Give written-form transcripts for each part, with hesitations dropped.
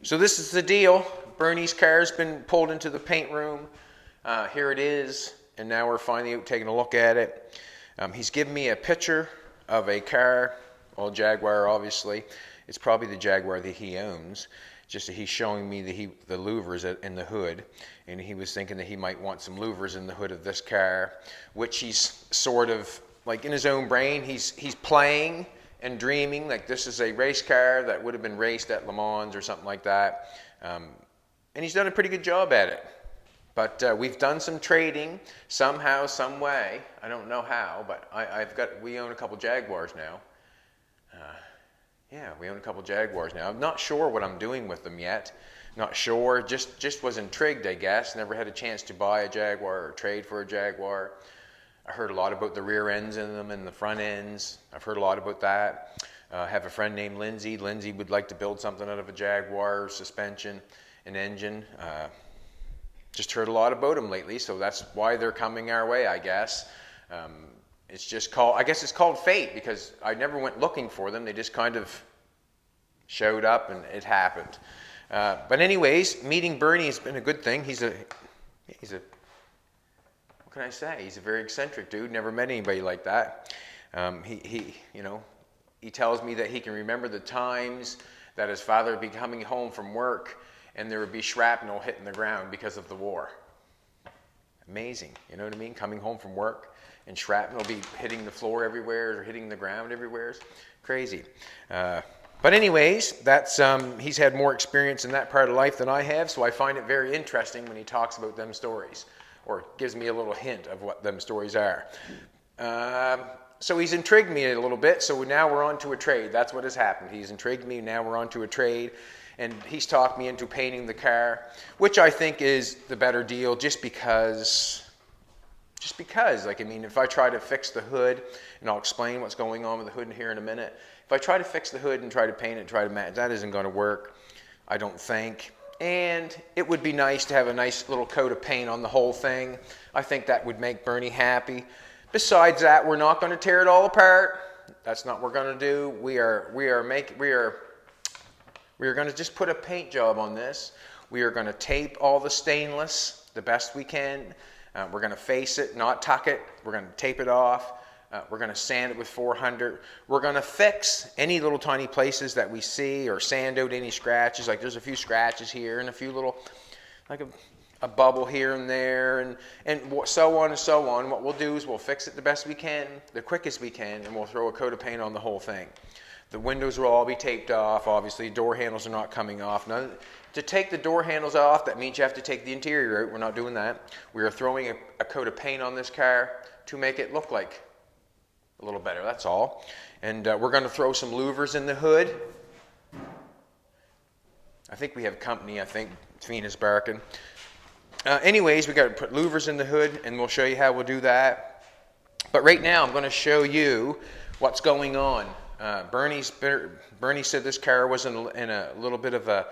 So this is the deal. Bernie's car's been pulled into the paint room. Here it is, and now we're finally out taking a look at it. He's given me a picture of a car, well, Jaguar obviously. It's probably the Jaguar that he owns. Just that he's showing me the louvers in the hood, and he was thinking that he might want some louvers in the hood of this car, which he's sort of, like in his own brain, he's playing and dreaming like this is a race car that would have been raced at Le Mans or something like that. And he's done a pretty good job at it. But we've done some trading somehow, some way. I don't know how, but we own a couple Jaguars now. Yeah, we own a couple Jaguars now. I'm not sure what I'm doing with them yet. Not sure. Just was intrigued, I guess. Never had a chance to buy a Jaguar or trade for a Jaguar. I heard a lot about the rear ends in them and the front ends. I've heard a lot about that. I have a friend named Lindsay. Lindsay would like to build something out of a Jaguar, suspension and engine. Just heard a lot about them lately, so that's why they're coming our way, I guess. It's just called, I guess it's called fate, because I never went looking for them. They just kind of showed up and it happened. But anyways, meeting Bernie has been a good thing. He's a, what can I say? He's a very eccentric dude. Never met anybody like that. He tells me that he can remember the times that his father would be coming home from work and there would be shrapnel hitting the ground because of the war. Amazing, you know what I mean? Coming home from work and shrapnel will be hitting the floor everywhere or hitting the ground everywhere. Crazy. But anyways, that's he's had more experience in that part of life than I have, so I find it very interesting when he talks about them stories, or gives me a little hint of what them stories are. So he's intrigued me a little bit, so now we're on to a trade. That's what has happened. He's intrigued me, now we're on to a trade, and he's talked me into painting the car, which I think is the better deal just because, like, I mean, if I try to fix the hood, and I'll explain what's going on with the hood here in a minute, if I try to fix the hood and try to paint it, try to match, that isn't going to work, I don't think. And it would be nice to have a nice little coat of paint on the whole thing. I think that would make Bernie happy. Besides that, we're not going to tear it all apart. That's not what we're going to do. We are going to just put a paint job on this. We are going to tape all the stainless the best we can. We're going to face it, not tuck it. We're going to tape it off. We're going to sand it with 400. We're going to fix any little tiny places that we see, or sand out any scratches. Like there's a few scratches here and a few little, like a bubble here and there, and so on and so on. What we'll do is we'll fix it the best we can, the quickest we can, and we'll throw a coat of paint on the whole thing. The windows will all be taped off. Obviously, door handles are not coming off. To take the door handles off, that means you have to take the interior out. We're not doing that. We are throwing a coat of paint on this car to make it look like a little better, that's all. And we're going to throw some louvers in the hood. I think we have company, Venus barking. Anyways, we got to put louvers in the hood, and we'll show you how we'll do that. But right now, I'm going to show you what's going on. Bernie said this car was in a little bit of a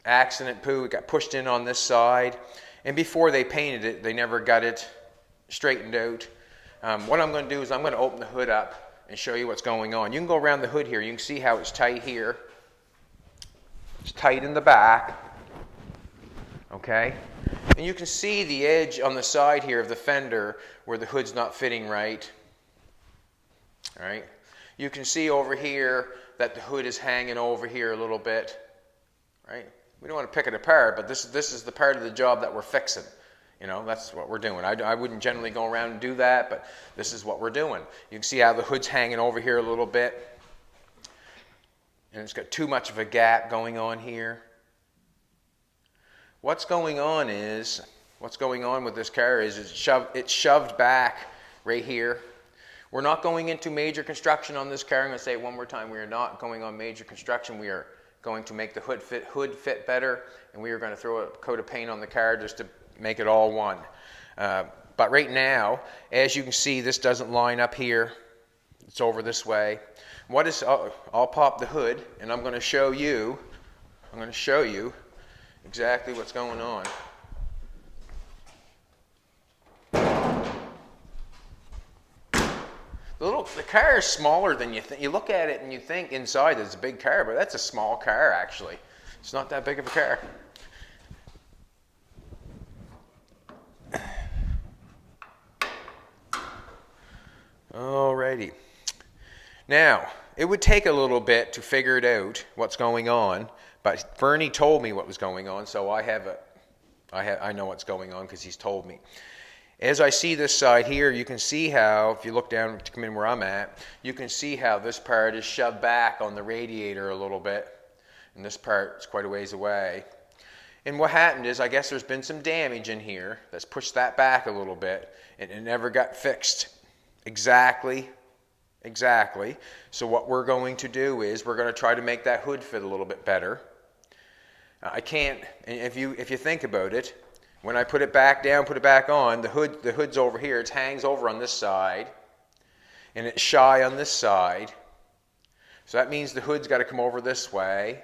accident poo. It got pushed in on this side, and before they painted it, they never got it straightened out. What I'm going to do is I'm going to open the hood up and show you what's going on. You can go around the hood here. You can see how it's tight here. It's tight in the back. Okay? And you can see the edge on the side here of the fender where the hood's not fitting right. All right? You can see over here that the hood is hanging over here a little bit. Right? We don't want to pick it apart, but this is the part of the job that we're fixing. You know, that's what we're doing. I wouldn't generally go around and do that, but this is what we're doing. You can see how the hood's hanging over here a little bit. And it's got too much of a gap going on here. What's going on with this car is it's shoved back right here. We're not going into major construction on this car. I'm going to say it one more time. We are not going on major construction. We are going to make the hood fit better, and we are going to throw a coat of paint on the car just to make it all one. But right now, as you can see, this doesn't line up here. It's over this way. I'll pop the hood, and I'm going to show you exactly what's going on. The car is smaller than you think. You look at it and you think inside it's a big car, but that's a small car actually. It's not that big of a car. Alrighty. Now, it would take a little bit to figure it out, what's going on, but Bernie told me what was going on, so I know what's going on because he's told me. As I see this side here, you can see how, if you look down to come in where I'm at, you can see how this part is shoved back on the radiator a little bit, and this part is quite a ways away. And what happened is, I guess there's been some damage in here that's pushed that back a little bit, and it never got fixed exactly. So what we're going to do is, we're going to try to make that hood fit a little bit better. I can't, and if you think about it, when I put it back down, put it back on, the hood's over here, it hangs over on this side, and it's shy on this side. So that means the hood's got to come over this way.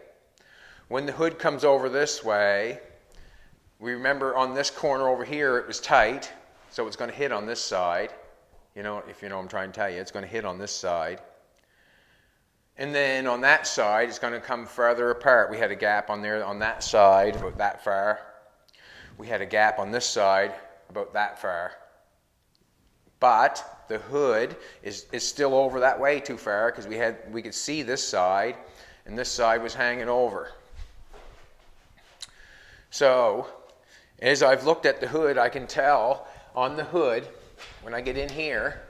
When the hood comes over this way, we remember on this corner over here it was tight, so it's going to hit on this side. You know, if you know what I'm trying to tell you, it's going to hit on this side. And then on that side, it's going to come further apart. We had a gap on there on that side, about that far. We had a gap on this side, about that far. But the hood is still over that way too far, because we could see this side, and this side was hanging over. So, as I've looked at the hood, I can tell on the hood, when I get in here,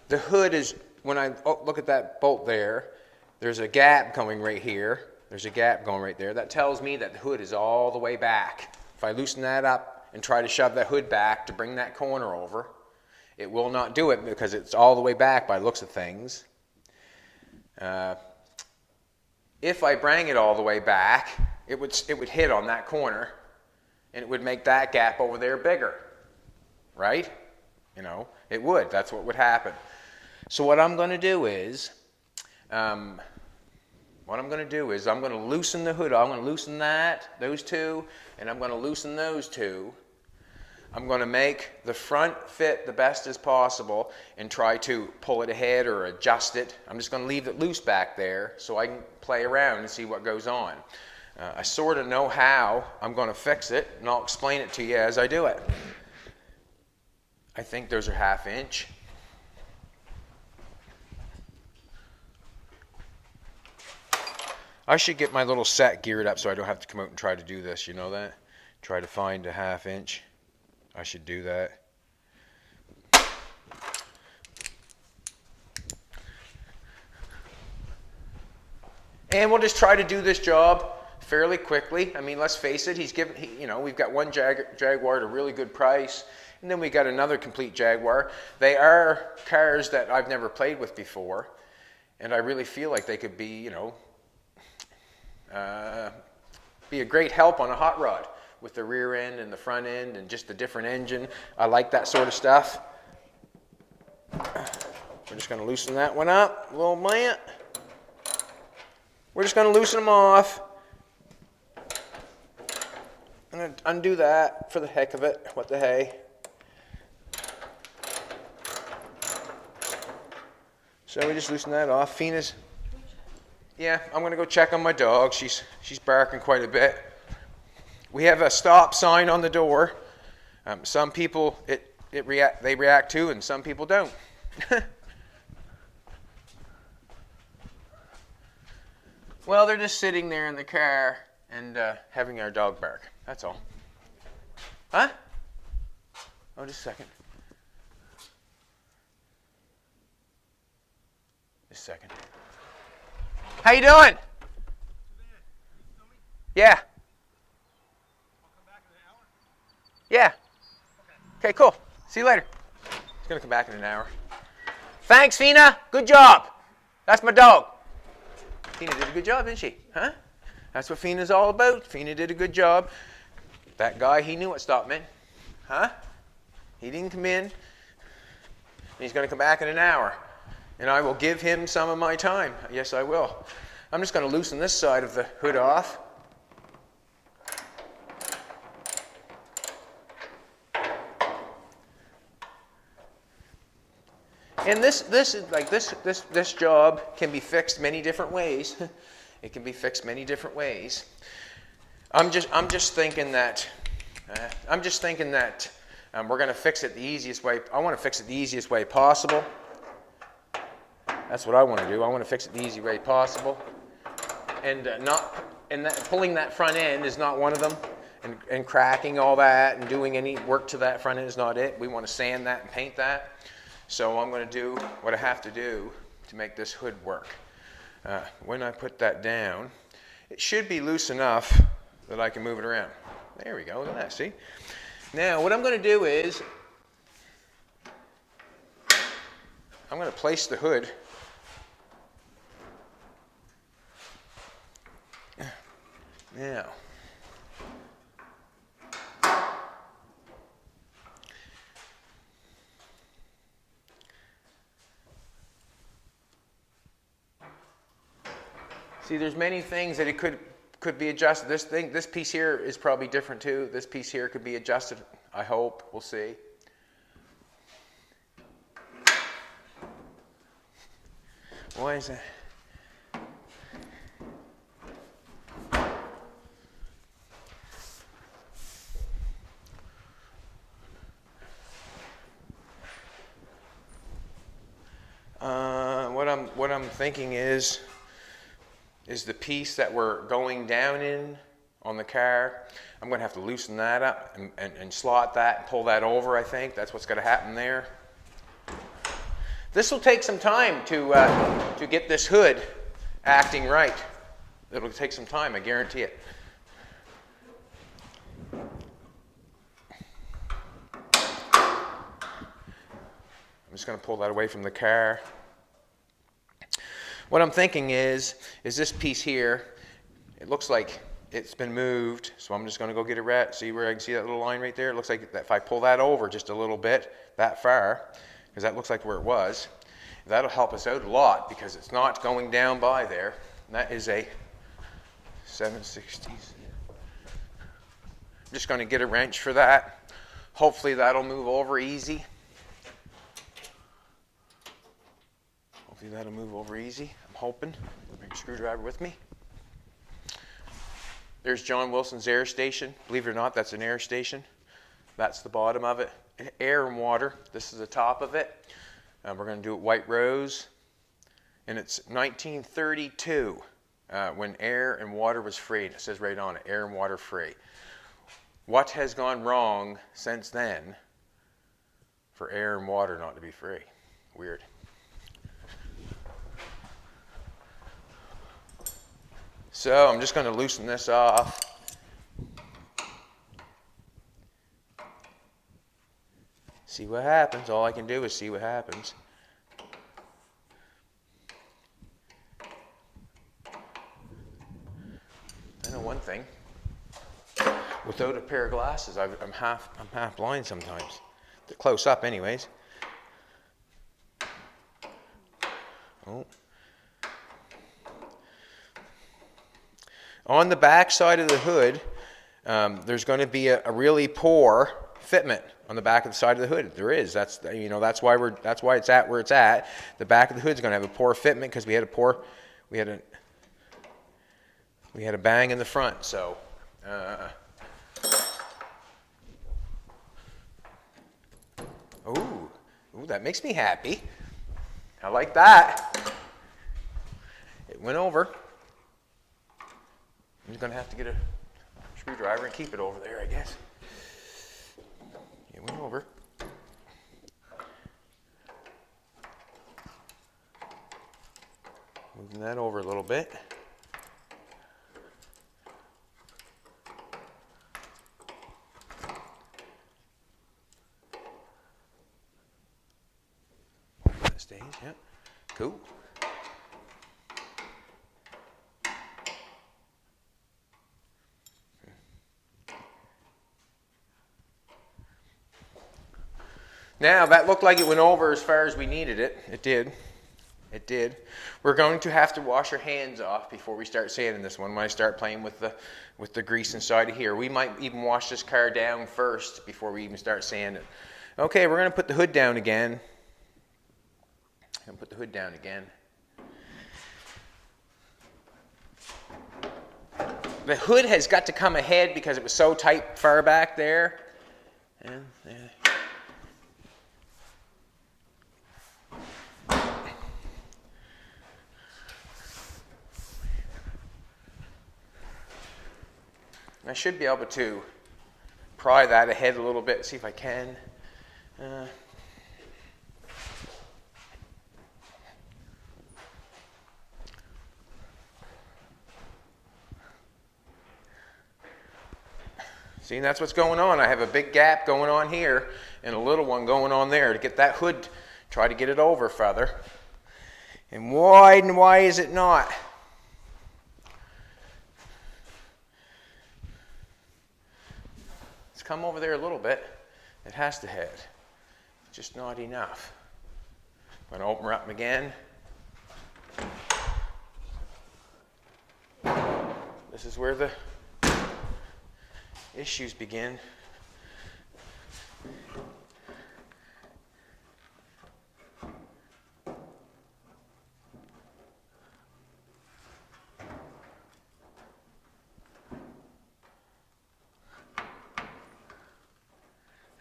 the hood is, when I look at that bolt there, there's a gap coming right here. There's a gap going right there. That tells me that the hood is all the way back. If I loosen that up and try to shove that hood back to bring that corner over, it will not do it because it's all the way back by the looks of things. If I bring it all the way back, it would hit on that corner, and it would make that gap over there bigger, right? You know, it would. That's what would happen. So what I'm going to do is, I'm going to loosen the hood. I'm going to loosen those two, and I'm going to loosen those two. I'm going to make the front fit the best as possible and try to pull it ahead or adjust it. I'm just going to leave it loose back there so I can play around and see what goes on. I sort of know how I'm going to fix it, and I'll explain it to you as I do it. I think those are 1/2 inch. I should get my little set geared up so I don't have to come out and try to do this, you know that? Try to find a 1/2 inch. I should do that. And we'll just try to do this job fairly quickly. I mean, let's face it, we've got one Jaguar at a really good price, and then we got another complete Jaguar. They are cars that I've never played with before, and I really feel like they could be, be a great help on a hot rod with the rear end and the front end and just the different engine. I like that sort of stuff. We're just going to loosen that one up a little bit. We're just going to loosen them off. I'm going to undo that for the heck of it. What the hey. So we just loosen that off. Fina's, yeah, I'm going to go check on my dog. She's barking quite a bit. We have a stop sign on the door. Some people they react to, and some people don't. Well, they're just sitting there in the car and having our dog bark. That's all. Huh? Oh, just a second. Just a second. How you doing? Yeah. Yeah. Okay, cool. See you later. He's going to come back in an hour. Thanks, Fina. Good job. That's my dog. Fina did a good job, didn't she? Huh? That's what Fina's all about. Fina did a good job. That guy, he knew what stop meant. Huh? He didn't come in. He's going to come back in an hour. And I will give him some of my time. Yes, I will. I'm just going to loosen this side of the hood off. And this job can be fixed many different ways. It can be fixed many different ways. I'm just thinking that we're going to fix it the easiest way. I want to fix it the easiest way possible. That's what I want to do. I want to fix it the easy way possible. And pulling that front end is not one of them. And cracking all that and doing any work to that front end is not it. We want to sand that and paint that. So I'm going to do what I have to do to make this hood work. When I put that down, it should be loose enough that I can move it around. There we go. Look at that. See? Now what I'm going to do is I'm going to place the hood now. See, there's many things that it could be adjusted. This piece here is probably different too. This piece here could be adjusted, I hope. We'll see. Why is that? What I'm thinking is the piece that we're going down in on the car. I'm going to have to loosen that up and slot that and pull that over, I think. That's what's going to happen there. This will take some time to get this hood acting right. It'll take some time, I guarantee it. I'm just going to pull that away from the car. What I'm thinking is this piece here, it looks like it's been moved, so I'm just going to go get a see where I can see that little line right there? It looks like if I pull that over just a little bit, that far, because that looks like where it was, that'll help us out a lot because it's not going down by there. And that is a 7/60. I'm just going to get a wrench for that. Hopefully that'll move over easy. That'll move over easy, I'm hoping. Bring a screwdriver with me. There's John Wilson's air station. Believe it or not, that's an air station. That's the bottom of it. Air and water. This is the top of it. We're going to do it white rose. And it's 1932 when air and water was free. It says right on it, air and water free. What has gone wrong since then for air and water not to be free? Weird. So I'm just going to loosen this off. See what happens. All I can do is see what happens. I know one thing. Without a pair of glasses, I'm half blind sometimes. They're close up anyways. Oh. On the back side of the hood, there's going to be a really poor fitment on the back of the side of the hood. There is. That's why it's at where it's at. The back of the hood's going to have a poor fitment because we had a bang in the front. So ooh, that makes me happy. I like that. It went over. I'm just going to have to get a screwdriver and keep it over there, I guess. It went over. Moving that over a little bit. That stays, yeah. Cool. Now, that looked like it went over as far as we needed it. It did. It did. We're going to have to wash our hands off before we start sanding this one. When I start playing with the grease inside of here. We might even wash this car down first before we even start sanding. Okay, we're going to put the hood down again. I'm going to put the hood down again. the hood has got to come ahead because it was so tight far back there. And, I should be able to pry that ahead a little bit, see if I can. See, that's what's going on. I have a big gap going on here and a little one going on there to get that hood, try to get it over further. And why is it not? It's come over there a little bit. It has to head. Just not enough. I'm going to open her up again. This is where the issues begin.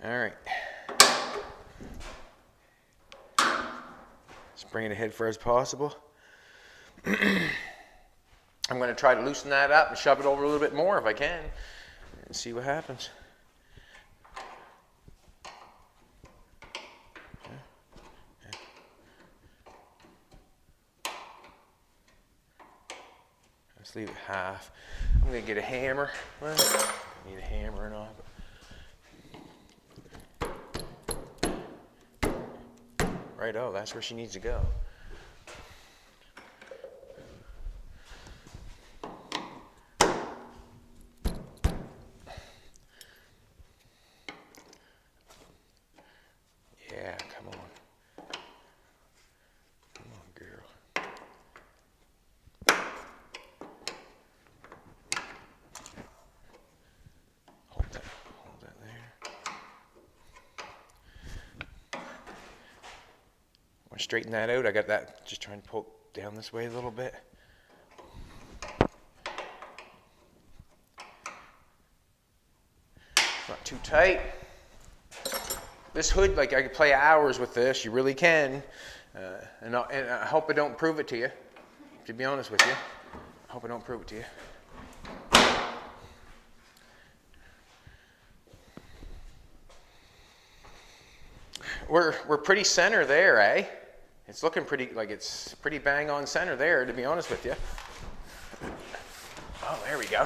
All right. Just bring it ahead far as possible. I'm going to try to loosen that up and shove it over a little bit more if I can and see what happens. Let's leave it half. I'm going to get a hammer. Well, I need a hammer and all. Right, oh, that's where she needs to go. Yeah, come on. Come on, girl. Hold that there. Want to straighten that out? I got that, just trying to poke down this way a little bit. Not too tight. This hood, like, I could play hours with this. You really can. And I hope I don't prove it to you, to be honest with you. I hope I don't prove it to you. We're pretty center there, eh? It's looking pretty, like it's pretty bang on center there, to be honest with you. Oh, there we go.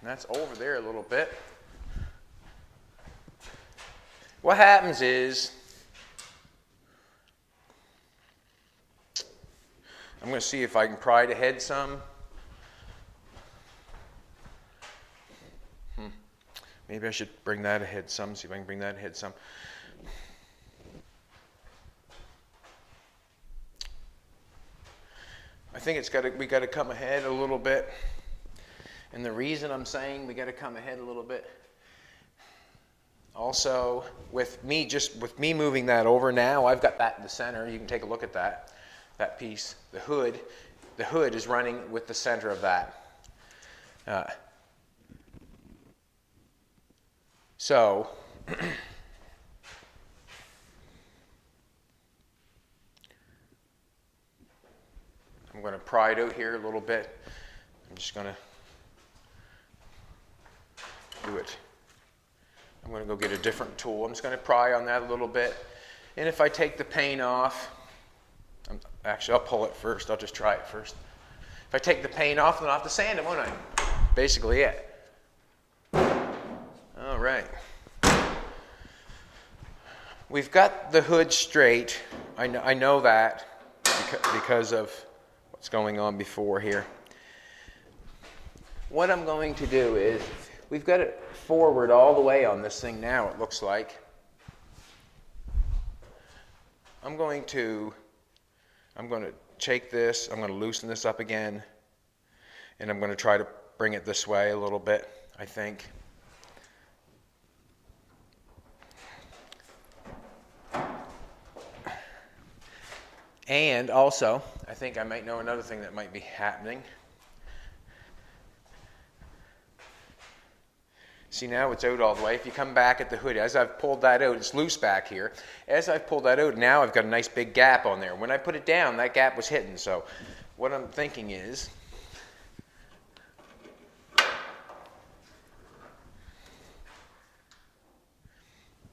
That's over there a little bit. What happens is, I'm going to see if I can pry it ahead some. Maybe I should bring that ahead some, see if I can bring that ahead some. I think we got to come ahead a little bit. And the reason I'm saying we got to come ahead a little bit, also with me moving that over now, I've got that in the center. You can take a look at that piece. The hood is running with the center of that. So I'm going to pry it out here a little bit. I'm just going to do it. I'm going to go get a different tool. I'm just going to pry on that a little bit. And if I take the paint off, actually I'll pull it first. I'll just try it first. If I take the paint off, then I'll have to sand it, won't I? Basically it. All right. We've got the hood straight. I know that because of what's going on before here. What I'm going to do is, we've got it forward all the way on this thing now, it looks like. I'm going to take this, I'm going to loosen this up again, and I'm going to try to bring it this way a little bit, I think. And also, I think I might know another thing that might be happening. See, now it's out all the way. If you come back at the hood, as I've pulled that out, it's loose back here. As I've pulled that out, now I've got a nice big gap on there. When I put it down, that gap was hidden. So what I'm thinking is,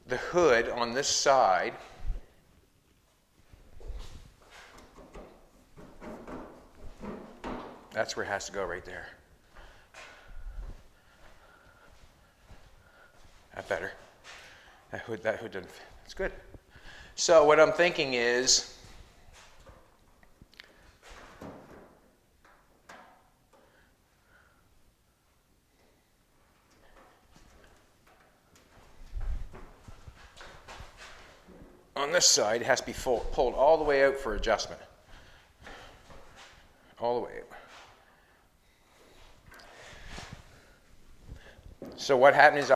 the hood on this side that's where it has to go, right there. That better. That hood doesn't fit. It's good. So what I'm thinking is, on this side, it has to be pulled all the way out for adjustment. All the way out. So what happened is,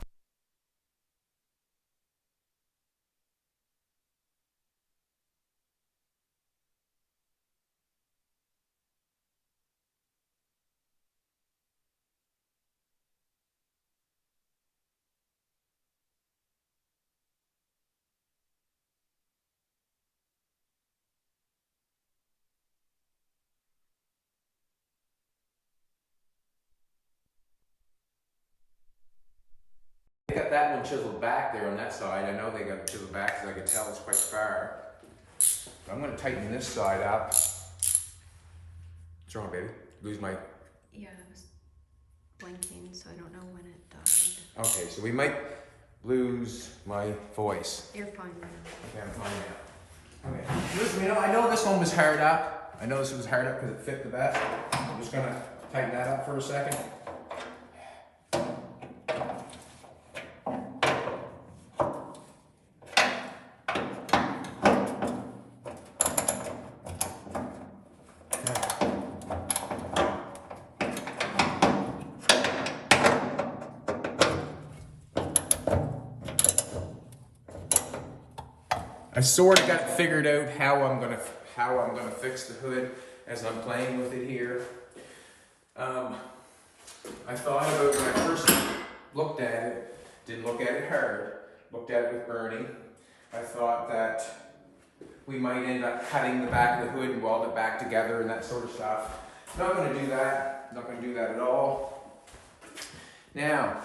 they got that one chiseled back there on that side. I know they got it chiseled back because I can tell it's quite far. But I'm going to tighten this side up. What's wrong, baby? Lose my... Yeah, I was blinking, so I don't know when it died. Okay, so we might lose my voice. You're fine now. Okay, I'm fine now. Okay. Listen, I know this one was hard up. I know this was hard up because it fit the best. I'm just going to tighten that up for a second. I sort of got it figured out how I'm gonna fix the hood as I'm playing with it here. I thought about when I first looked at it, didn't look at it hard, looked at it with Bernie. I thought that we might end up cutting the back of the hood and weld it back together and that sort of stuff. Not gonna do that. Not gonna do that at all. Now,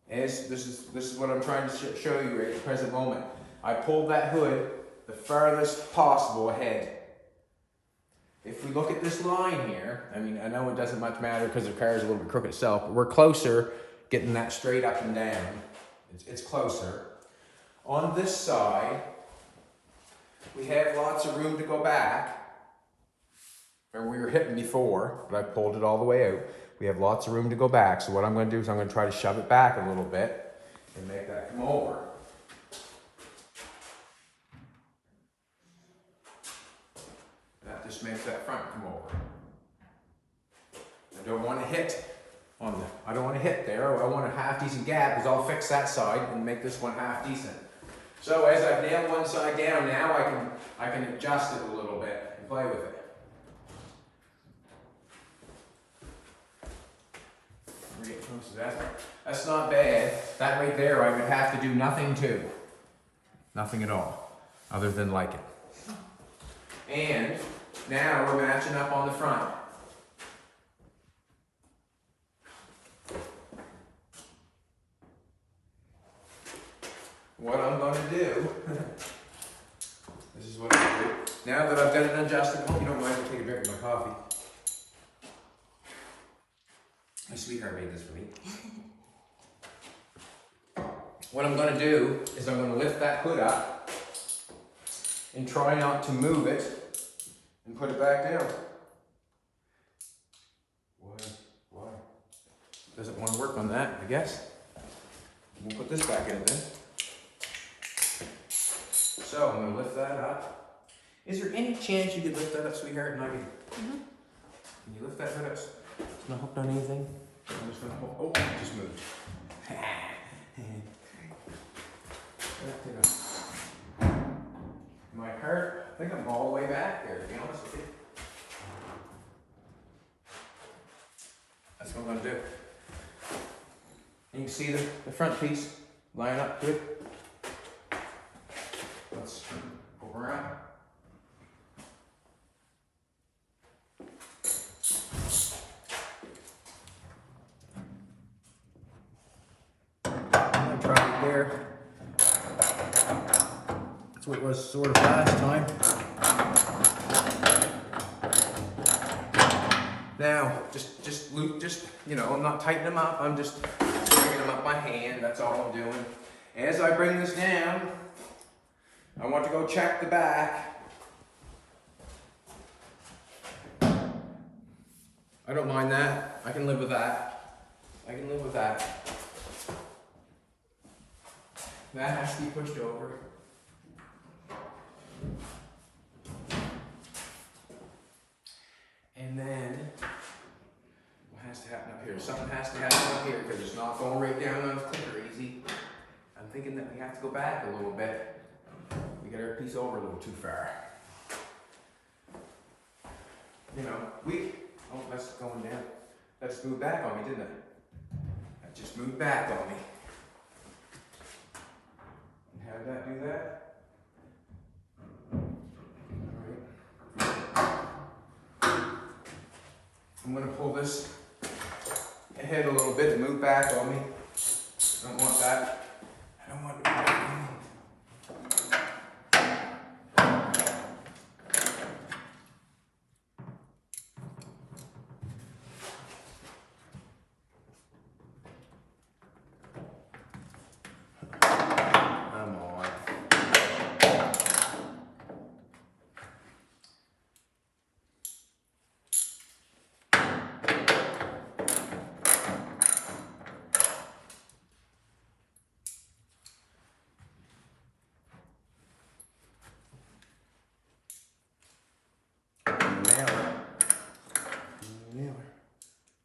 as this is what I'm trying to show you right at the present moment. I pulled that hood the farthest possible ahead. If we look at this line here, I mean, I know it doesn't much matter because the car is a little bit crooked itself, but we're closer getting that straight up and down. It's closer. On this side, we have lots of room to go back. And we were hitting before, but I pulled it all the way out. We have lots of room to go back. So what I'm going to do is I'm going to try to shove it back a little bit and make that come over. That just makes that front come over. I don't want to hit on the, I don't want to hit there. I want a half decent gap because I'll fix that side and make this one half decent. So as I've nailed one side down, now I can adjust it a little bit and play with it. We're getting close to that. That's not bad. That right there I would have to do nothing to. Nothing at all, other than like it. And now we're matching up on the front. What I'm going to do, this is what I do. Now that I've got it adjusted, I hope you don't mind if I take a drink of my coffee. My sweetheart made this for me. What I'm going to do is I'm going to lift that hood up and try not to move it and put it back down. Why? Doesn't want to work on that, I guess. We'll put this back in then. So I'm going to lift that up. Is there any chance you could lift that up, sweetheart, and I can... Mm-hmm. Can you lift that hood up? It's not hooked on anything. I'm just going to hold... Oh, it just moved. My heart think I'm all the way back there, to be honest with you. That's what I'm gonna do. You can see the front piece line up good. Let's go around. I tried it there. That's what it was sort of last time. Now, just loop, you know, I'm not tightening them up. I'm just bringing them up my hand. That's all I'm doing. As I bring this down, I want to go check the back. I don't mind that. I can live with that. I can live with that. That has to be pushed over. And then, what has to happen up here? Something has to happen up here because it's not going right down on the clicker easy. I'm thinking that we have to go back a little bit. We got our piece over a little too far. You know, oh, that's going down. That's moved back on me, didn't it? That just moved back on me. And how did that do that? I'm going to pull this ahead a little bit and move back on me. I don't want that. I don't want that. Come on.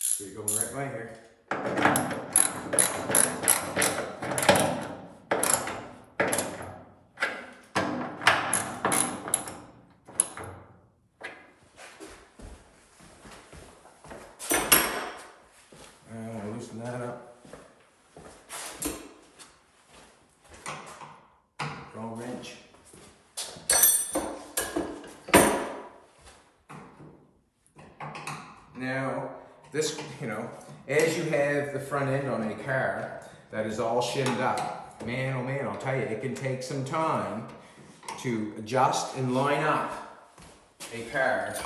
So you're going right by here. I want to loosen that up. Draw wrench. Now, this, you know, as you have the front end on a car that is all shimmed up, man, oh man, I'll tell you, it can take some time to adjust and line up a car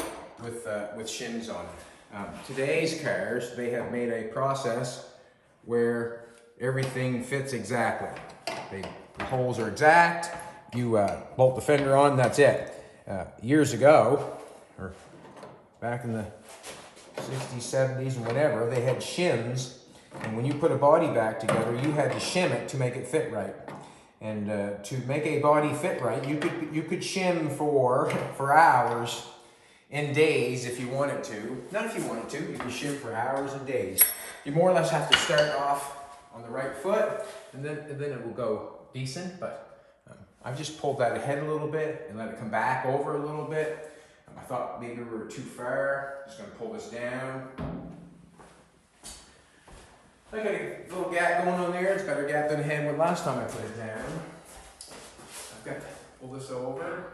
with shims on it. Today's cars, they have made a process where everything fits exactly. The holes are exact, you bolt the fender on, that's it. Years ago, or back in the 60s, 70s, and whatever, they had shims, and when you put a body back together, you had to shim it to make it fit right. And to make a body fit right, you could shim for hours and days if you wanted to. Not if you wanted to, you could shim for hours and days. You more or less have to start off on the right foot, and then it will go decent, but I've just pulled that ahead a little bit and let it come back over a little bit. I thought maybe we were too far. Just gonna pull this down. I got a little gap going on there. It's better gap than I had when last time I put it down. I've got to pull this over.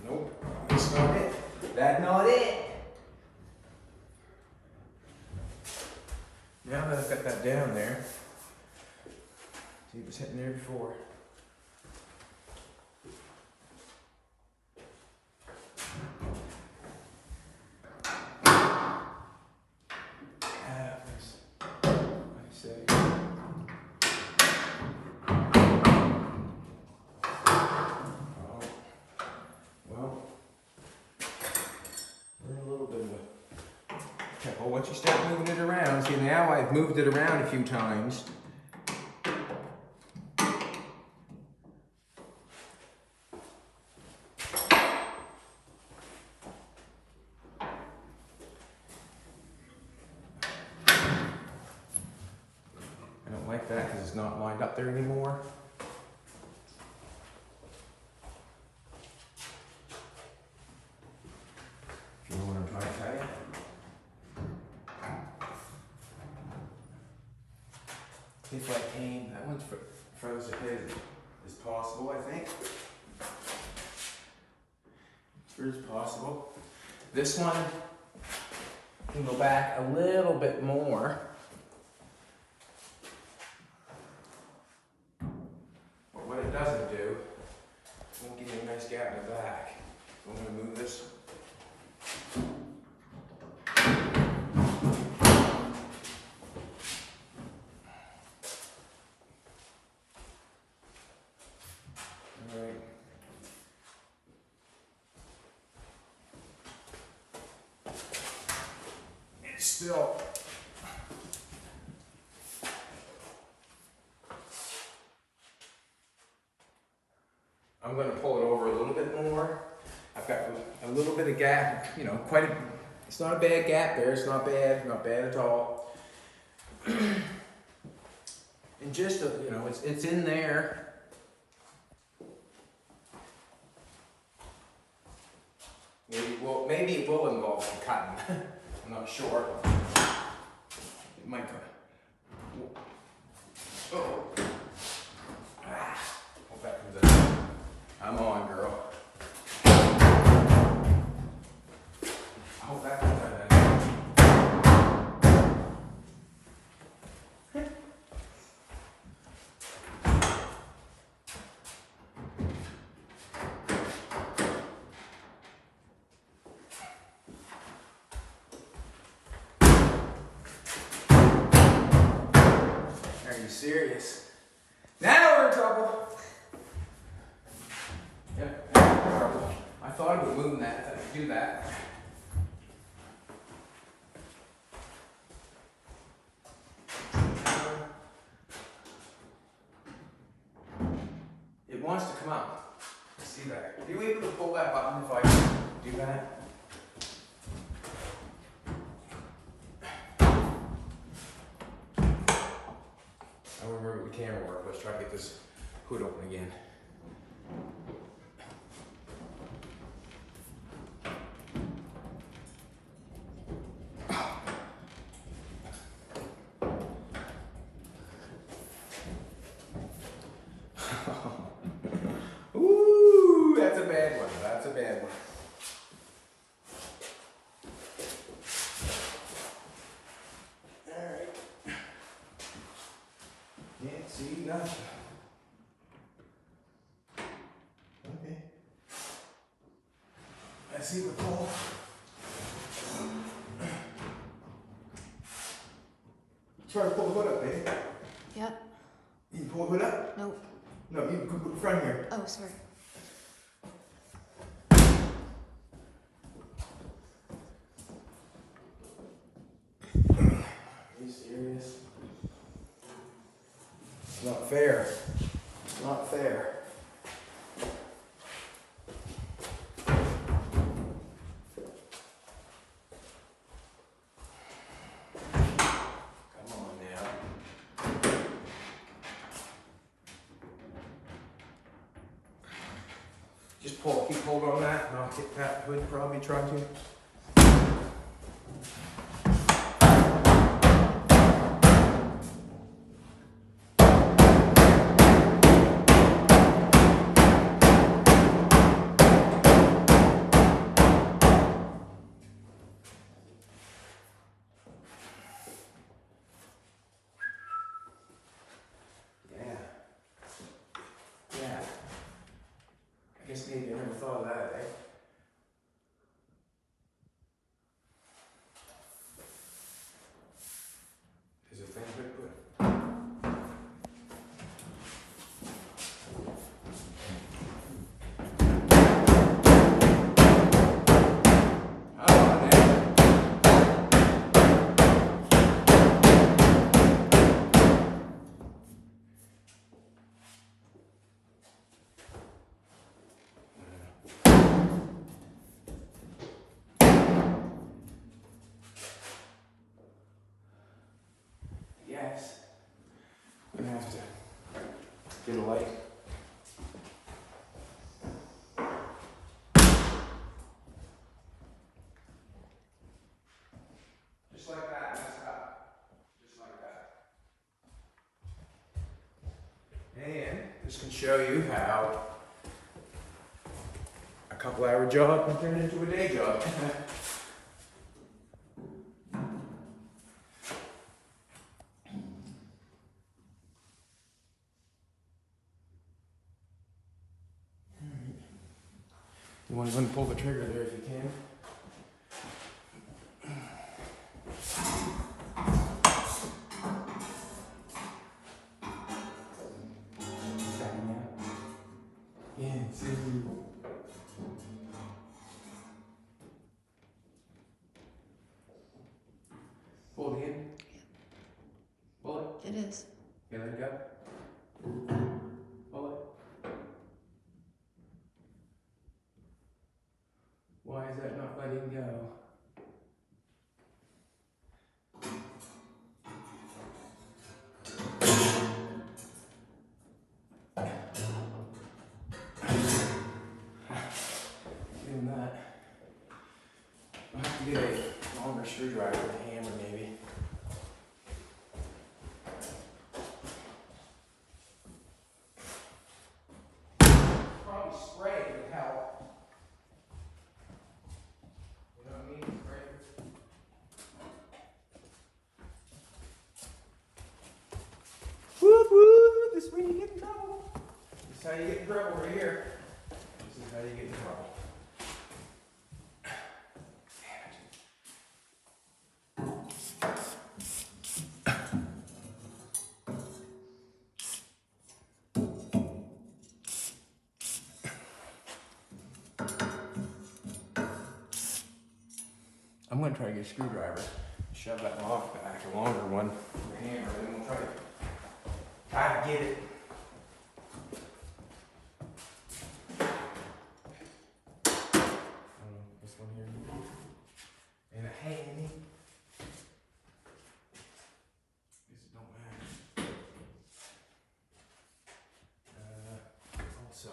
Nope, that's not it. That's not it. Now that I've got that down there, see it was hitting there before. Well, once you start moving it around, see now I've moved it around a few times. I don't like that because it's not lined up there anymore. if I came, that one's froze ahead as possible, I think. As possible. This one can go back a little bit more. But what it doesn't do, it won't give me a nice gap in the back. So I'm going to move this. Alright. It's still I'm going to pull it over a little bit more. I've got a little bit of gap, you know, it's not a bad gap there. It's not bad at all. And just, you know, it's in there. Maybe it will involve some cutting. I'm not sure. It might come. Oh. Hope that comes out. I'm on, girl. I hope that comes out. Are you serious? Now we're in trouble. Yep, now we're in trouble. I thought about moving that, I could do that. It wants to come out. See that? Are you able to pull that button if I do that? I don't remember what the camera worked. Let's try to get this hood open again. Ooh, that's a bad one. That's a bad one. Alright. Can't see nothing. Okay. I see the pole. Try to pull the hood up, babe. Yep. You can pull the hood up? Nope. No, you can put the front here. Oh, sorry. Are you serious? It's not fair. It's not fair. Come on now. Just keep hold on that, and I'll get that hood probably try to. Yeah. I guess maybe I never thought of that, eh? Is it thing good put? Oh, man. Yes. I'm gonna have to get a light. Just like that, mess it up. Just like that. This can show you how a couple-hour job can turn into a day job. You want to pull the trigger there if you can. Pull it in. Pull it. It is. Okay, let it go. Pull it. Why is that not letting go? Doing that. I'll have to get a longer screwdriver and a hammer maybe. Probably spray would help. You know what I mean? Spray. Whoop whoop! This is where you get in trouble. This is how you get in trouble right here. This is how you get in trouble. I'm going to try to get a screwdriver, shove that off back, a longer one, with a hammer, and then we'll try to get it. This one here, and a handy. Guess it don't matter. Also,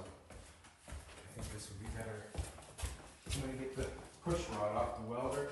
I think this would be better. I'm going to get the push rod off the welder.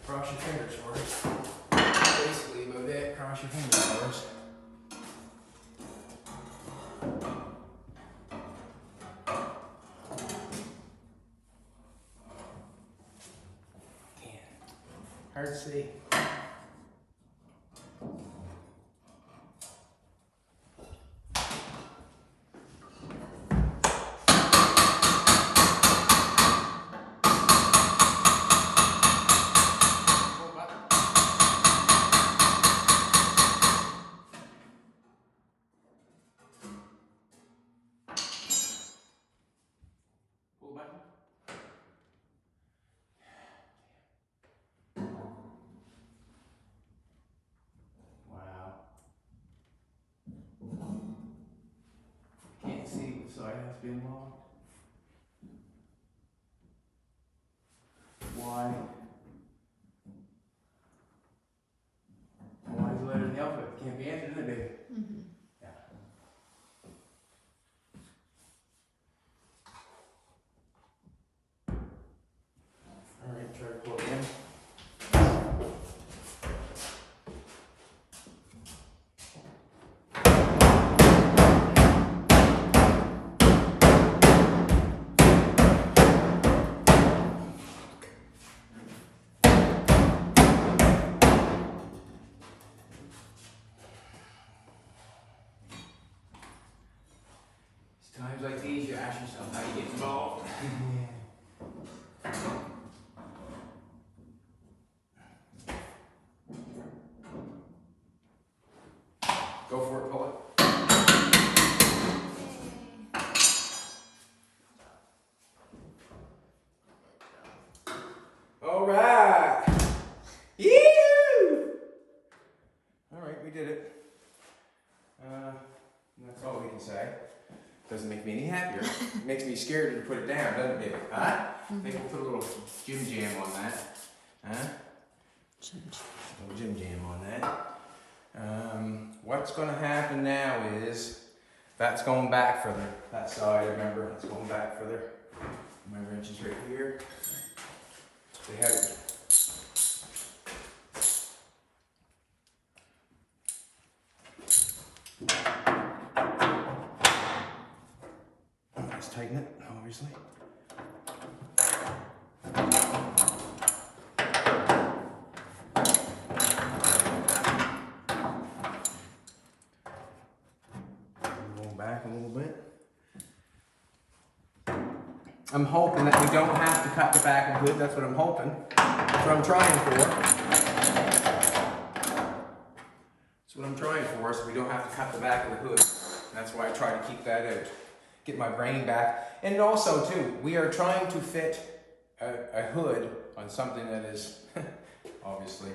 Cross your fingers for it. Basically about it, cross your fingers for us. Hard to see. So I have to be unlocked. Why? Why is the letter in the alphabet? Can't be answered, isn't it, baby? Mm-hmm. Yeah. All right, try to pull it in. Times like these, you ask yourself how you get involved. Go for it, pull it. All right. Yee-hoo! All right, we did it. That's all we can say. Doesn't make me any happier. It makes me scared to put it down, doesn't it, baby? Huh? Maybe we'll put a little Jim Jam on that. Huh? A little Jim Jam on that. What's going to happen now is that's going back further. That side, remember, it's going back further. My wrench is right here. They have it. Let's tighten it, obviously. Going back a little bit. I'm hoping that we don't have to cut the back of the hood. That's what I'm hoping. That's what I'm trying for. That's what I'm trying for, so we don't have to cut the back of the hood. That's why I try to keep that out. Get my brain back. And also, too, we are trying to fit a hood on something that is obviously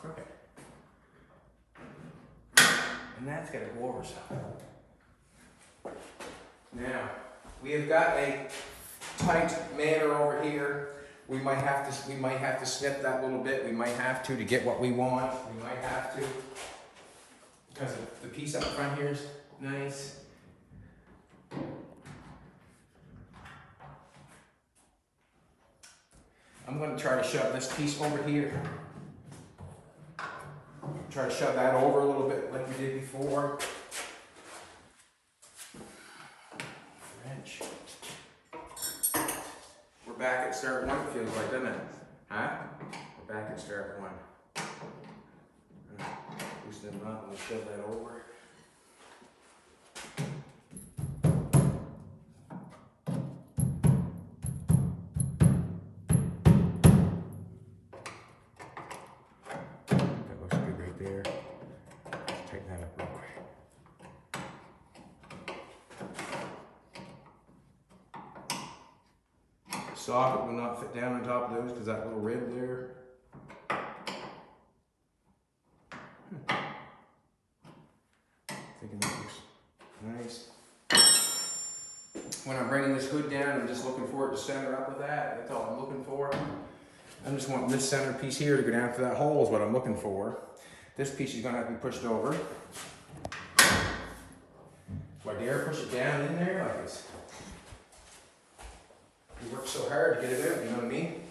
crooked. And that's got to go over some. Now, we have got a tight manor over here. We might have to snip that little bit. We might have to get what we want. We might have to, because the piece up front here is nice. I'm going to try to shove this piece over here. Try to shove that over a little bit like we did before. Wrench. We're back at start one, it feels like, doesn't it? Huh? We're back at start one. Loosen them up and we'll shove that over. That looks good right there. Tighten that up real quick. Socket will not fit down on top of those because that little rib there. Thinking that looks nice. When I'm bringing this hood down, I'm just looking for it to center up with that. That's all I'm looking for. I'm just wanting this center piece here to go down to that hole is what I'm looking for. This piece is going to have to be pushed over. Do I dare push it down in there like it's... You work so hard to get it out, you know what I mean?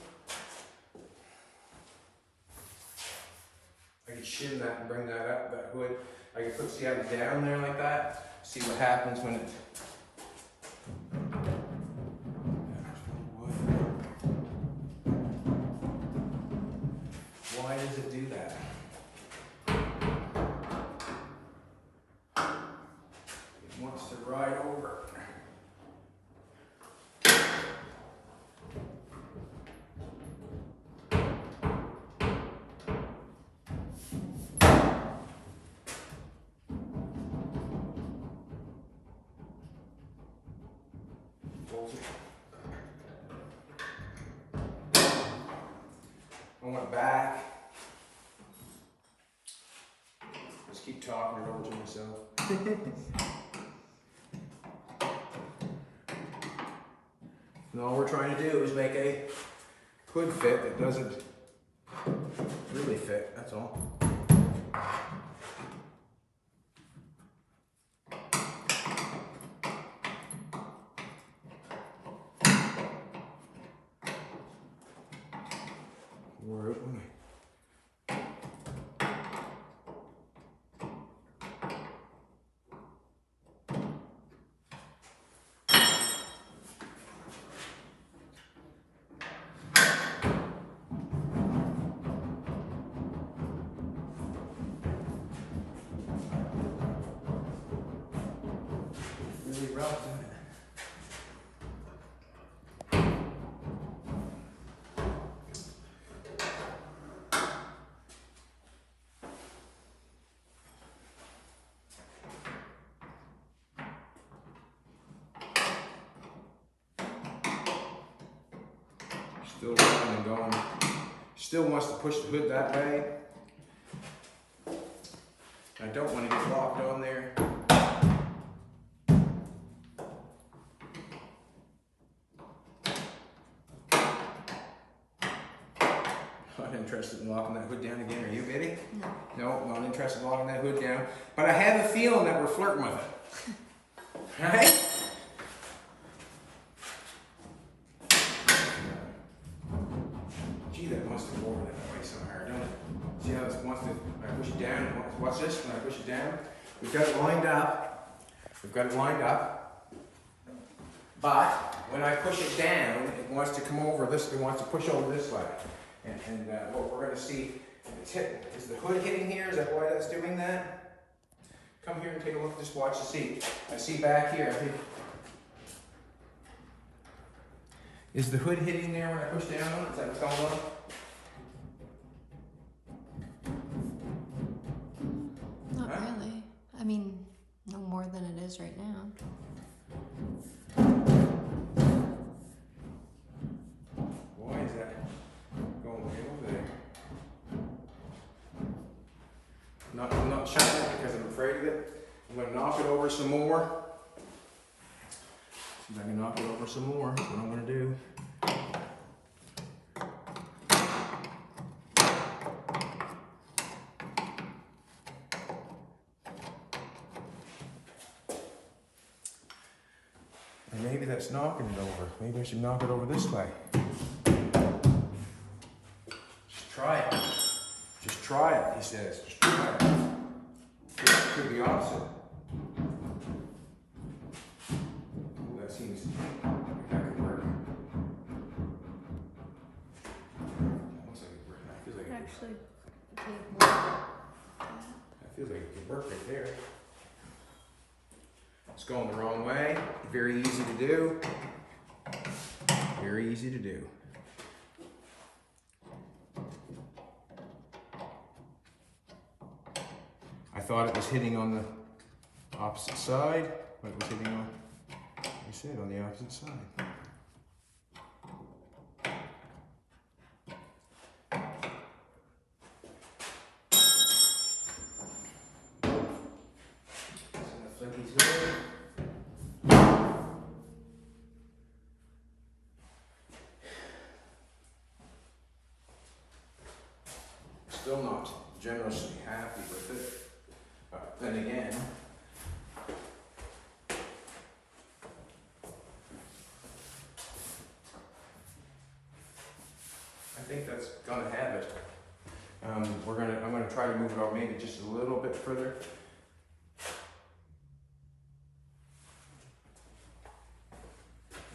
I could shim that and bring that up, that hood. I could put it down there like that. See what happens when it... Why does it do that? It wants to ride over. I went back. Just keep talking it over to myself. And all we're trying to do is make a hood fit that doesn't really fit, that's all. We're open. Really rough, isn't it? Still running and going. Still wants to push the hood that way. I don't want to get locked on there. Not interested in locking that hood down again, are you, baby? No. No, not interested in locking that hood down. But I have a feeling that we're flirting with it. Right? Gee, that wants to go over that way so hard, don't it? See how this wants to, I push it down, watch this, when I push it down. We've got it lined up. We've got it lined up. But when I push it down, it wants to come over this, it wants to push over this way. And what we're going to see, is the hood hitting here? Is that why that's doing that? Come here and take a look, just watch the seat. I see back here, I think. Is the hood hitting there when I push down on it? Is that what's going on? Not Huh? really. I mean, no more than it is right now. Why is that going way over there? I'm not shutting it because I'm afraid of it. I'm going to knock it over some more. See if I can knock it over some more. That's what I'm going to do. And maybe that's knocking it over. Maybe I should knock it over this way. Just try it. Just try it, he says. Just try it. Could be opposite. Ooh, that seems like that could work. That looks like it worked. That feels like it, Actually, that feels like it could work right there. It's going the wrong way. Very easy to do. Very easy to do. I thought it was hitting on the opposite side, but it was hitting on, like I said, on the opposite side. So the flicky's good. Still not generously happy with it. But then again, I think that's gonna have it. I'm gonna try to move it over maybe just a little bit further.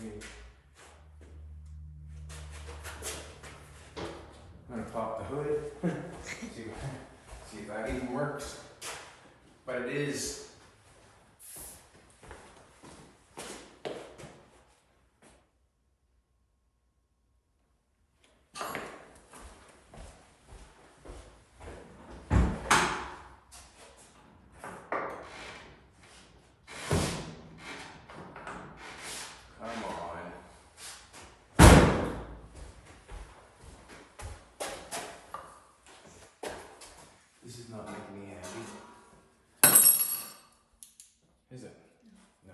I'm gonna pop the hood. see if that even works. But it is. Come on. This is not making me happy. Is it? No.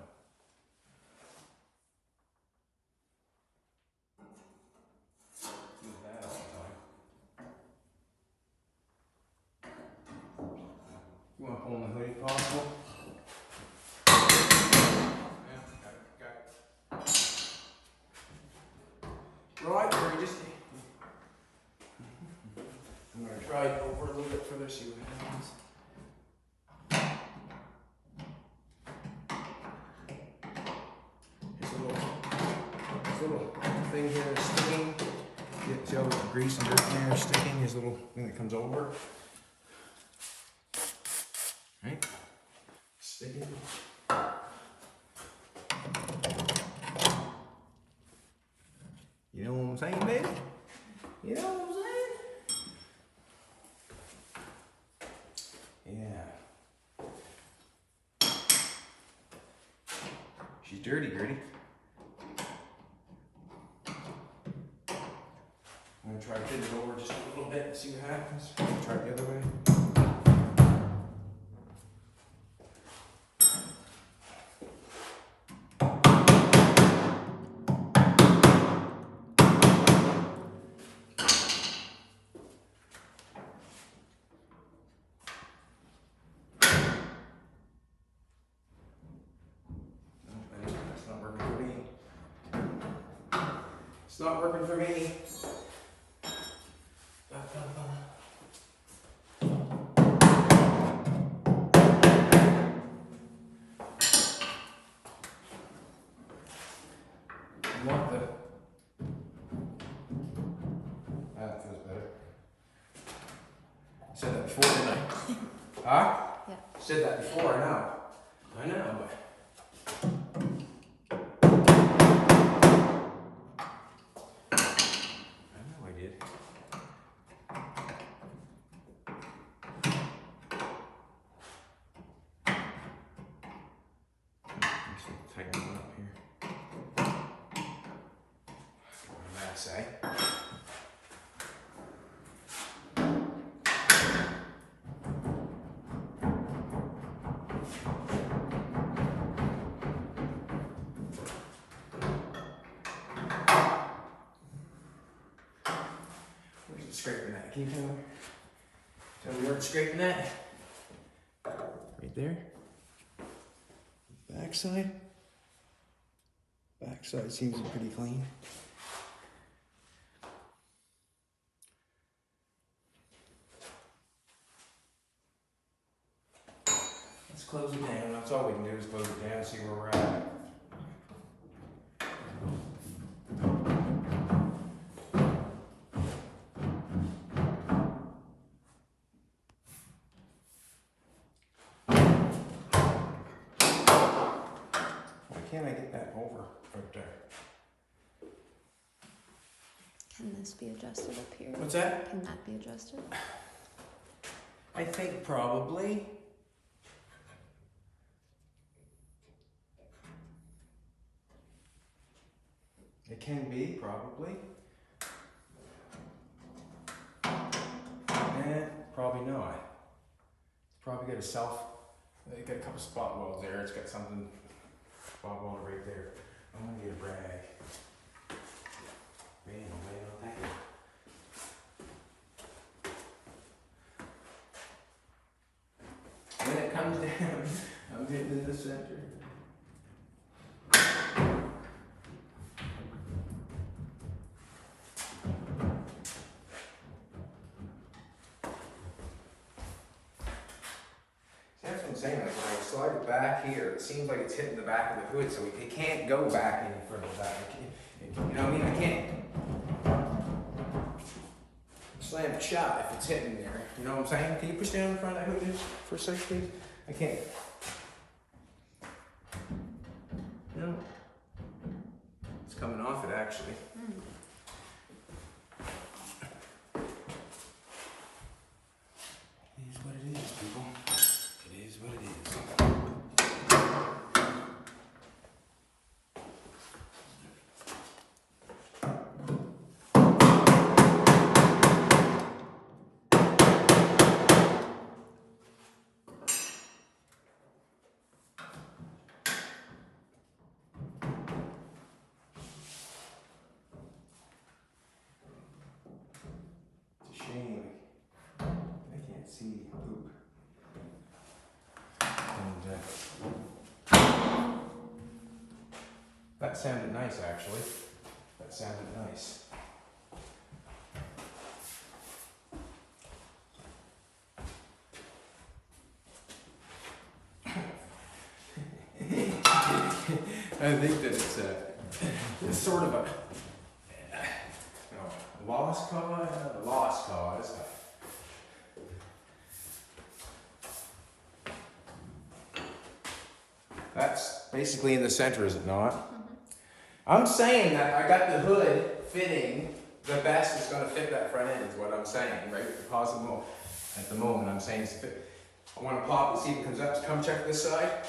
Do that all the time. You want to pull in the hoodie if possible? Yeah, got it. Right, or you just. I'm going to try it over a little bit further, see what happens. This little thing here is sticking. See how the grease and dirt in there is sticking? His little thing that comes over. Right? Sticking. You know what I'm saying, baby? You know what I'm saying? Yeah. She's dirty, Gertie. I'm gonna try to bend it over just a little bit and see what happens. Try it the other way. It's not working for me. I want the... That feels better. Said that before, didn't I? Huh? Yeah. Said that before, I know. I know, but... I know I did. Just tighten it up here. What did that say? Where's it scraping at? Can you tell me where it's scraping at? Right there. Backside. Backside seems pretty clean. Let's close it down. That's all we can do is close it down and see where we're at. Why can't I get that over right there? Can this be adjusted up here? What's that? Can that be adjusted? I think probably. It can be, probably. Probably not. It's probably got a you got a couple spot welds there. It's got something spot weld right there. I'm gonna get a rag. Thank you. When it comes down, I'm getting in the center. That's what I'm saying, like when I slide it back here, it seems like it's hitting the back of the hood, so it can't go back any further back. You know what I mean? I can't slam it shut if it's hitting there. You know what I'm saying? Can you push down in front of that hood for a second, please? I can't. No. It's coming off it, actually. It is what it is, people. It is what it is. It's a shame. I can't see poop. And that sounded nice, actually. That sounded nice. I think that it's sort of a lost cause. Lost cause. That's basically in the center, is it not? Mm-hmm. I'm saying that I got the hood fitting the best it's going to fit that front end, is what I'm saying, right? Possible at the moment, I'm saying it's fit. I want to pop and see if it comes up. Come check this side.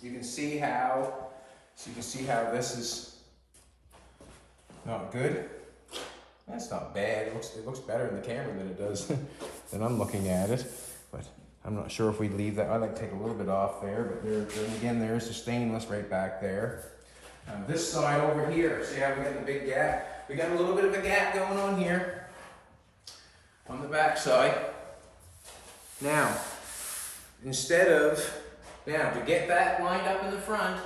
You can see how. So you can see how this is not good. That's not bad. It looks better in the camera than it does than I'm looking at it. But I'm not sure if we leave that. I like to take a little bit off there, but then again, there's the stainless right back there. This side over here, see how we got the big gap? We got a little bit of a gap going on here on the back side. Now, to get that lined up in the front,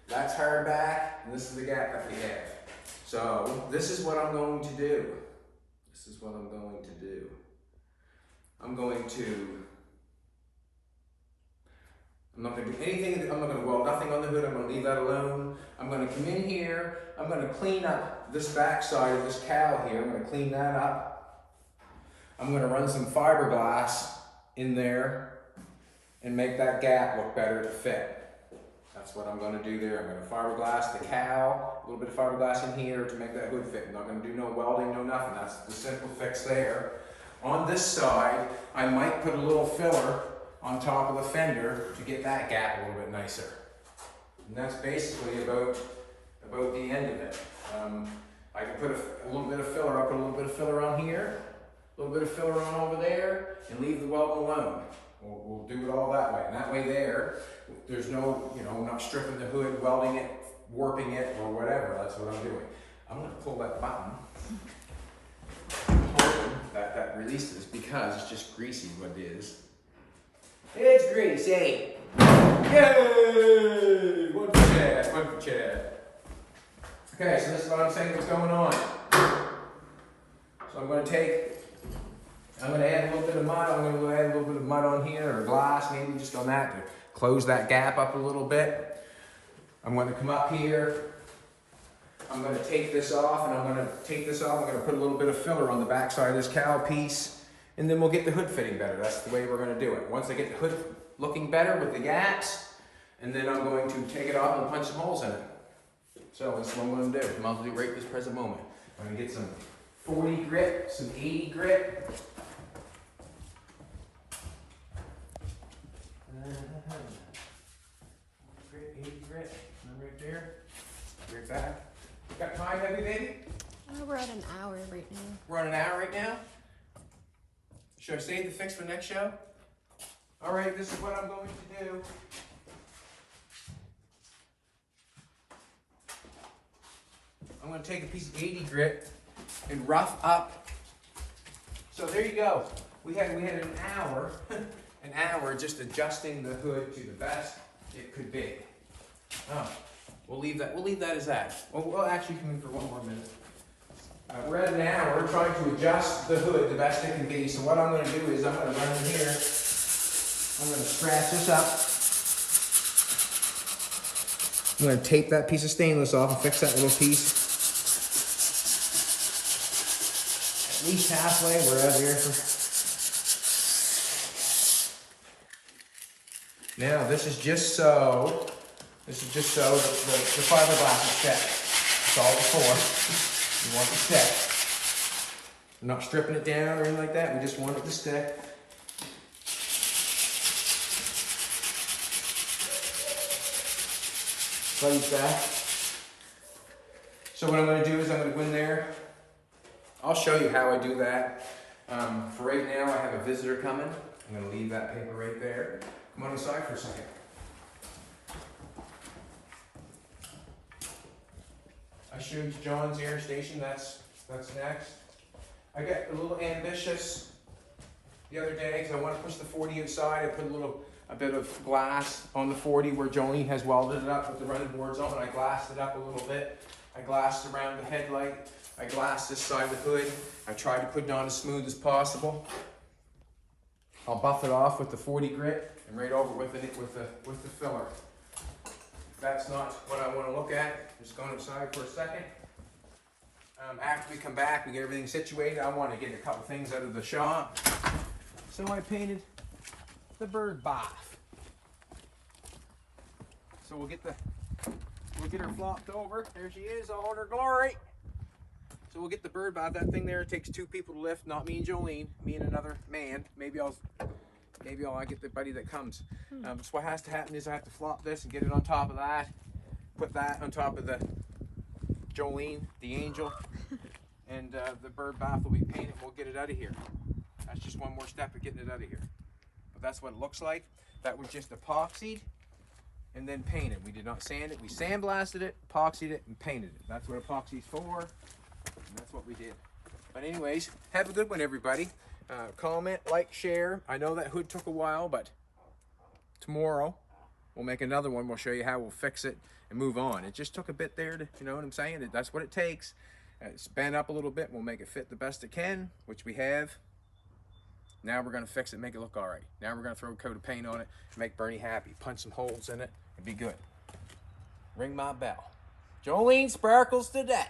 that's hard back, and this is the gap that we have. So this is what I'm going to do. This is what I'm going to do. I'm not going to do anything. I'm not going to weld nothing on the hood. I'm going to leave that alone. I'm going to come in here. I'm going to clean up this back side of this cowl here. I'm going to clean that up. I'm going to run some fiberglass in there and make that gap look better to fit. That's what I'm going to do there. I'm going to fiberglass the cowl, a little bit of fiberglass in here to make that hood fit. I'm not going to do no welding, no nothing. That's the simple fix there. On this side, I might put a little filler on top of the fender to get that gap a little bit nicer. And that's basically about the end of it. I can put a little bit of filler, I'll put a little bit of filler on here, a little bit of filler on over there, and leave the weld alone. We'll do it all that way. And that way there's no, I'm not stripping the hood, welding it, warping it, or whatever. That's what I'm doing. I'm gonna pull that button, that releases, because it's just greasy what it is. It's greasy. Yay! One for Chad, one for Chad. Okay, so this is what I'm saying what's going on. So I'm going to add a little bit of mud. I'm going to add a little bit of mud on here, or glass maybe, just on that to close that gap up a little bit. I'm going to come up here. I'm going to take this off, and I'm going to put a little bit of filler on the back side of this cowl piece, and then we'll get the hood fitting better. That's the way we're going to do it. Once I get the hood looking better with the gaps, and then I'm going to take it off and punch some holes in it. So that's what I'm going to do. I'm going to do right this present moment. I'm going to get some 40 grit, some 80 grit. Grit, 80 grit, right there. Right back. Got time, heavy baby? We're at an hour right now. We're on an hour right now? Should I save the fix for next show? All right, this is what I'm going to do. I'm going to take a piece of 80 grit and rough up. So there you go. We had an hour just adjusting the hood to the best it could be. Oh, we'll leave that as that. We'll actually come in for one more minute. We're at an hour trying to adjust the hood the best it can be. So what I'm going to do is I'm going to run in here. I'm going to scratch this up. I'm going to tape that piece of stainless off and fix that little piece. At least halfway. We're out here Now this is just so the fiberglass is set. That's all before. We want it to stick. We're not stripping it down or anything like that. We just want it to stick. Like that. So what I'm going to do is I'm going to go in there. I'll show you how I do that. For right now, I have a visitor coming. I'm going to leave that paper right there. Come on inside for a second. I showed you John's air station. That's next. I got a little ambitious the other day because I want to push the 40 inside. I put a bit of glass on the 40 where Jolene has welded it up with the running boards on. I glassed it up a little bit. I glassed around the headlight. I glassed this side of the hood. I tried to put it on as smooth as possible. I'll buff it off with the 40 grit and right over with the filler. If that's not what I want to look at, just going inside for a second. After we come back, we get everything situated. I want to get a couple things out of the shop. So I painted the bird bath. So we'll get her flopped over. There she is, all in her glory. So we'll get the bird bath. That thing there, it takes 2 people to lift, not me and Jolene, me and another man. Maybe I'll get the buddy that comes. So what has to happen is I have to flop this and get it on top of that. Put that on top of the Jolene, the angel, and the bird bath will be painted. We'll get it out of here. That's just one more step of getting it out of here. But that's what it looks like. That was just epoxied and then painted. We did not sand it. We sandblasted it, epoxied it, and painted it. That's what epoxy's for, and that's what we did. But anyways, have a good one, everybody. Comment, like, share. I know that hood took a while, but tomorrow we'll make another one. We'll show you how we'll fix it and move on. It just took a bit there to, you know what I'm saying? That's what it takes. It's bent up a little bit. We'll make it fit the best it can, which we have. Now we're gonna fix it, make it look all right. Now we're gonna throw a coat of paint on it, make Bernie happy, punch some holes in it, and be good. Ring my bell. Jolene sparkles today.